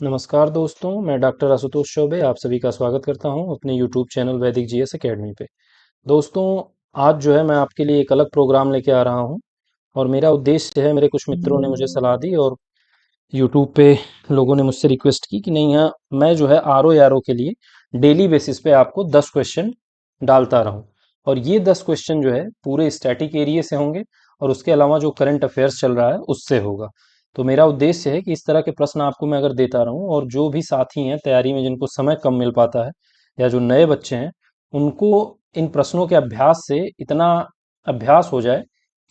नमस्कार दोस्तों, मैं डॉक्टर आशुतोष चौबे आप सभी का स्वागत करता हूं अपने यूट्यूब चैनल वैदिक जीएस एकेडमी पे। दोस्तों, आज जो है मैं आपके लिए एक अलग प्रोग्राम लेके आ रहा हूं और मेरा उद्देश्य है, मेरे कुछ मित्रों ने मुझे सलाह दी और यूट्यूब पे लोगों ने मुझसे रिक्वेस्ट की कि नहीं, यहाँ मैं जो है आर ओ के लिए डेली बेसिस पे आपको 10 क्वेश्चन डालता रहूं। और ये 10 क्वेश्चन जो है पूरे स्टैटिक एरिया से होंगे और उसके अलावा जो करंट अफेयर्स चल रहा है उससे होगा। तो मेरा उद्देश्य है कि इस तरह के प्रश्न आपको मैं अगर देता रहूं और जो भी साथी हैं तैयारी में जिनको समय कम मिल पाता है या जो नए बच्चे हैं उनको इन प्रश्नों के अभ्यास से इतना अभ्यास हो जाए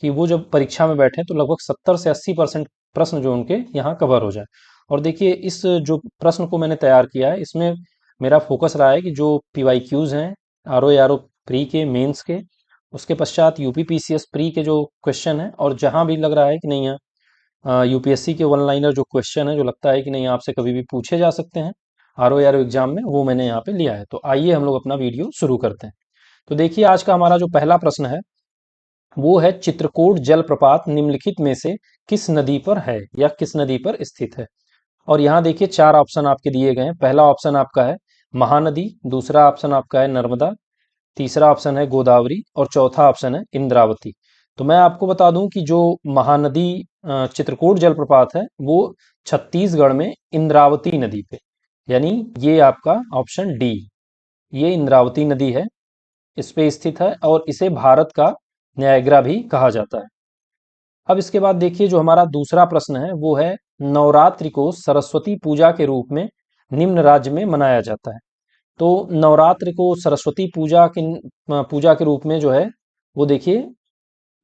कि वो जब परीक्षा में बैठे तो लगभग 70 से 80% प्रश्न जो उनके यहाँ कवर हो जाए। और देखिए, इस जो प्रश्न को मैंने तैयार किया है इसमें मेरा फोकस रहा है कि जो पीवाईक्यूज हैं आर ओ प्री के, मेंस के, उसके पश्चात यूपी पीसीएस प्री के जो क्वेश्चन है, और जहां भी लग रहा है कि नहीं यूपीएससी के वन लाइनर जो क्वेश्चन है जो लगता है कि नहीं आपसे कभी भी पूछे जा सकते हैं आर ओ एग्जाम में, वो मैंने यहाँ पे लिया है। तो आइए हम लोग अपना वीडियो शुरू करते हैं। तो देखिए, आज का हमारा जो पहला प्रश्न है वो है, चित्रकूट जलप्रपात निम्नलिखित में से किस नदी पर है या किस नदी पर स्थित है। और यहाँ देखिए 4 ऑप्शन आपके दिए गए हैं। पहला ऑप्शन आपका है महानदी, दूसरा ऑप्शन आपका है नर्मदा, तीसरा ऑप्शन है गोदावरी और चौथा ऑप्शन है इंद्रावती। तो मैं आपको बता दूं कि जो महानदी चित्रकूट जलप्रपात है वो छत्तीसगढ़ में इंद्रावती नदी पे, यानी ये आपका ऑप्शन डी, ये इंद्रावती नदी है, इस पे स्थित है और इसे भारत का न्यायग्रा भी कहा जाता है। अब इसके बाद देखिए, जो हमारा दूसरा प्रश्न है वो है, नवरात्रि को सरस्वती पूजा के रूप में निम्न राज्य में मनाया जाता है। तो नवरात्र को सरस्वती पूजा के रूप में जो है वो देखिए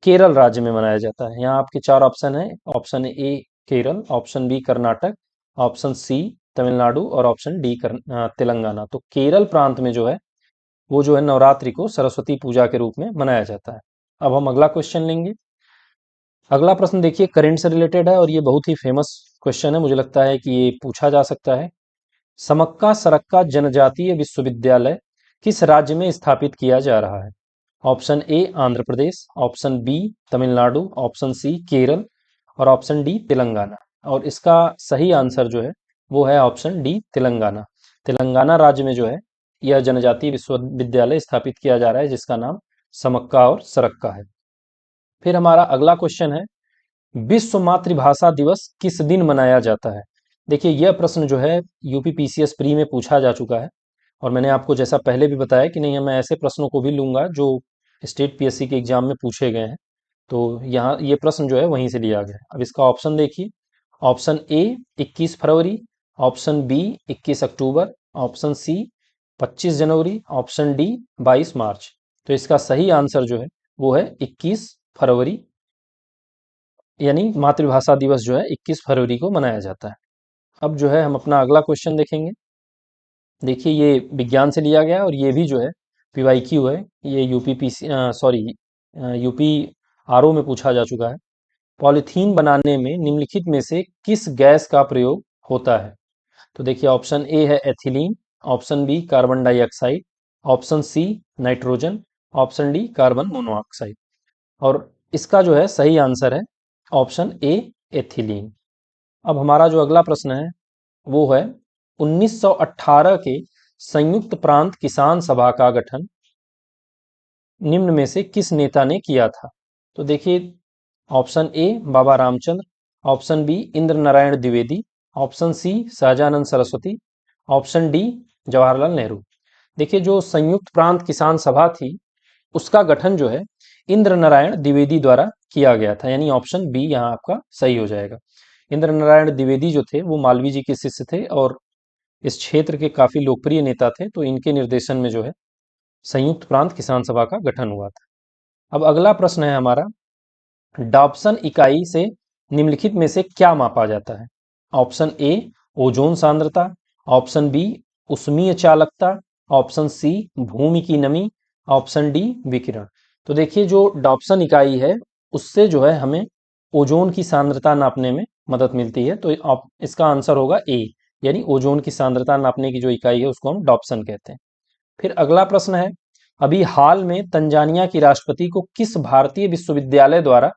केरल राज्य में मनाया जाता है। यहाँ आपके 4 ऑप्शन है। Option A Kerala, option B Karnataka, option C Tamil Nadu और ऑप्शन डी तेलंगाना। तो केरल प्रांत में जो है वो जो है नवरात्रि को सरस्वती पूजा के रूप में मनाया जाता है। अब हम अगला क्वेश्चन लेंगे। अगला प्रश्न देखिए करेंट से रिलेटेड है और ये बहुत ही फेमस क्वेश्चन है, मुझे लगता है कि ये पूछा जा सकता है। समक्का सरक्का जनजातीय विश्वविद्यालय किस राज्य में स्थापित किया जा रहा है। Option A Andhra Pradesh, option B Tamil Nadu, option C Kerala और ऑप्शन डी तेलंगाना। और इसका सही आंसर जो है वो है ऑप्शन डी तेलंगाना। तेलंगाना राज्य में जो है यह जनजातीय विश्वविद्यालय स्थापित किया जा रहा है जिसका नाम समक्का और सरक्का है। फिर हमारा अगला क्वेश्चन है, विश्व मातृभाषा दिवस किस दिन मनाया जाता है। देखिए, यह प्रश्न जो है यूपी पीसीएस प्री में पूछा जा चुका है और मैंने आपको जैसा पहले भी बताया कि नहीं, मैं ऐसे प्रश्नों को भी लूंगा जो स्टेट पीएससी के एग्जाम में पूछे गए हैं। तो यहाँ ये प्रश्न जो है वहीं से लिया गया है। अब इसका ऑप्शन देखिए, ऑप्शन ए 21 फरवरी, ऑप्शन बी 21 अक्टूबर, ऑप्शन सी 25 जनवरी, ऑप्शन डी 22 मार्च। तो इसका सही आंसर जो है वो है 21 फरवरी, यानी मातृभाषा दिवस जो है 21 फरवरी को मनाया जाता है। अब जो है हम अपना अगला क्वेश्चन देखेंगे। देखिए, ये विज्ञान से लिया गया है और ये भी जो है पीवाईक्यू है। ये यूपी आरओ में पूछा जा चुका है। पॉलीथीन बनाने में निम्नलिखित में से किस गैस का प्रयोग होता है। तो देखिए, ऑप्शन ए है ethylene, option B carbon dioxide, option C nitrogen, option D carbon monoxide. और इसका जो है सही आंसर है ऑप्शन ए एथिलीन। अब हमारा जो अगला प्रश्न है वो है, 1918 के संयुक्त प्रांत किसान सभा का गठन निम्न में से किस नेता ने किया था। तो देखिए, option A Baba Ramchandra, option B Indra Narayan Dwivedi, option C Sahajanand Saraswati, option D Jawaharlal Nehru. देखिए, जो संयुक्त प्रांत किसान सभा थी उसका गठन जो है इंद्र नारायण द्विवेदी द्वारा किया गया था, यानी ऑप्शन बी यहाँ आपका सही हो जाएगा। इंद्र नारायण द्विवेदी जो थे वो मालवीय जी के शिष्य थे और इस क्षेत्र के काफी लोकप्रिय नेता थे। तो इनके निर्देशन में जो है संयुक्त प्रांत किसान सभा का गठन हुआ था। अब अगला प्रश्न है हमारा, डॉप्सन इकाई से निम्नलिखित में से क्या मापा जाता है। ऑप्शन ए ओजोन सांद्रता, ऑप्शन बी उष्मीय चालकता, ऑप्शन सी भूमि की नमी, ऑप्शन डी विकिरण। तो देखिए, जो डॉप्सन इकाई है उससे जो है हमें ओजोन की सांद्रता नापने में मदद मिलती है। तो इसका आंसर होगा ए, यानी ओजोन की सांद्रता नापने की जो इकाई है उसको हम डॉप्सन कहते हैं। फिर अगला प्रश्न है, अभी हाल में तंजानिया की राष्ट्रपति को किस भारतीय विश्वविद्यालय द्वारा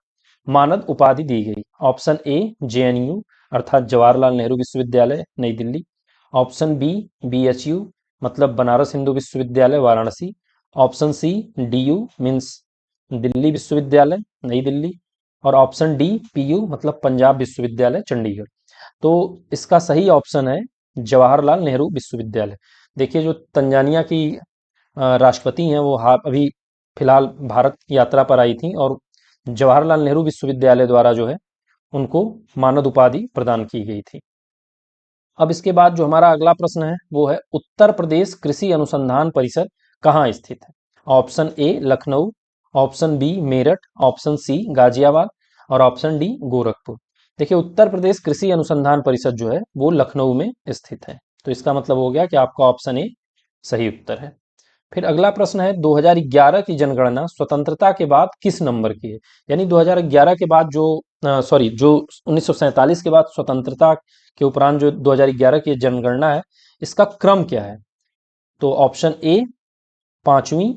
मानद उपाधि दी गई। ऑप्शन ए जेएनयू, अर्थात जवाहरलाल नेहरू विश्वविद्यालय Nai Delhi. Option B BHU मतलब Banaras Hindu Vishwavidyalaya Varanasi. Option C DU means Delhi Vishwavidyalaya Nai Delhi. और ऑप्शन डी PU मतलब पंजाब विश्वविद्यालय चंडीगढ़। तो इसका सही ऑप्शन है जवाहरलाल नेहरू विश्वविद्यालय। देखिए जो तंजानिया की राष्ट्रपति हैं वो अभी फिलहाल भारत यात्रा पर आई थी और जवाहरलाल नेहरू विश्वविद्यालय द्वारा जो है उनको मानद उपाधि प्रदान की गई थी। अब इसके बाद जो हमारा अगला प्रश्न है वो है उत्तर प्रदेश कृषि अनुसंधान परिषद कहाँ स्थित है। Option A Lucknow, option B Meerut, option C Ghaziabad और ऑप्शन डी गोरखपुर। देखिए उत्तर प्रदेश कृषि अनुसंधान परिषद जो है वो लखनऊ में स्थित है। तो इसका मतलब हो गया कि आपका ऑप्शन ए सही उत्तर है। फिर अगला प्रश्न है 2011 की जनगणना स्वतंत्रता के बाद किस नंबर की है। यानी 2011 के बाद जो जो 1947 के बाद स्वतंत्रता के उपरांत जो 2011 की जनगणना है इसका क्रम क्या है। तो ऑप्शन ए 5वीं,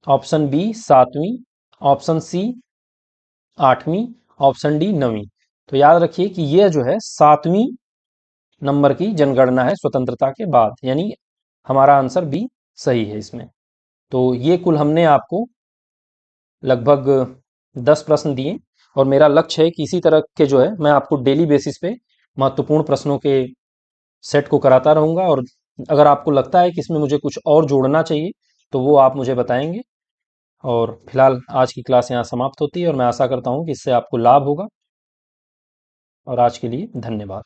ऑप्शन बी 7वीं, ऑप्शन सी 8वीं, ऑप्शन डी 9वीं। तो याद रखिए कि यह जो है 7वीं नंबर की जनगणना है स्वतंत्रता के बाद, यानी हमारा आंसर बी सही है इसमें। तो ये कुल हमने आपको लगभग 10 प्रश्न दिए और मेरा लक्ष्य है कि इसी तरह के जो है मैं आपको डेली बेसिस पे महत्वपूर्ण प्रश्नों के सेट को कराता रहूँगा। और अगर आपको लगता है कि इसमें मुझे कुछ और जोड़ना चाहिए तो वो आप मुझे बताएंगे। और फिलहाल आज की क्लास यहाँ समाप्त होती है और मैं आशा करता हूँ कि इससे आपको लाभ होगा। और आज के लिए धन्यवाद।